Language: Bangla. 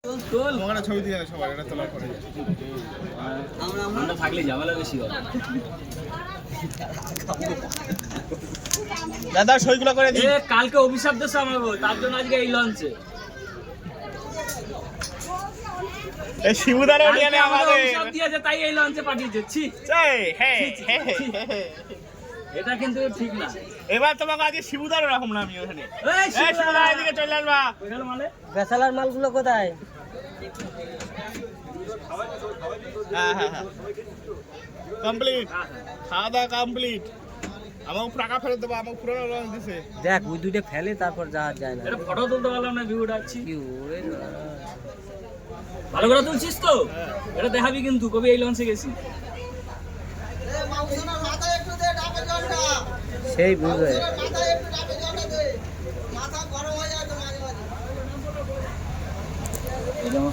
ছবি দিয়ে সবাই এটা তোলার পরে আমরা থাকলে ঝামেলা বেশি হয়। দাদা সইগুলো করে দিই। কালকে অভিশাপ দেশ আমাকে, তার জন্য আজকে এই লঞ্চে এই শিবুদারও নিয়ে নে আমাদের অভিশাপ দিয়েছে, তাই এই লঞ্চে পাঠিয়েছে। ছি হ্যাঁ এটা কিন্তু ঠিক না। এবার তোমাকে আজকে শিবুদারও রাখুন না আমি ওখানে। এই শিবুদা এদিকে চলে আসবা। ওইখানে মালে বেসালার মালগুলো কোথায়? হ্যাঁ কমপ্লিট, খাওয়া দাওয়া কমপ্লিট। আমাকে টাকা ফেরত দেবো, আমাকে পুরো লঞ্চ দিছে। দেখ ওই দুইটা ফেলে তারপর যাওয়া যায় না। এটা ফটো তুলতে পারলাম না, ভিউটা আছি। কি ওরে ভালো করে তুলছিস তো? এটা দেখাবি কিন্তু, কবি এই লঞ্চে গেছি। সেই বুঝবে। এই যেমন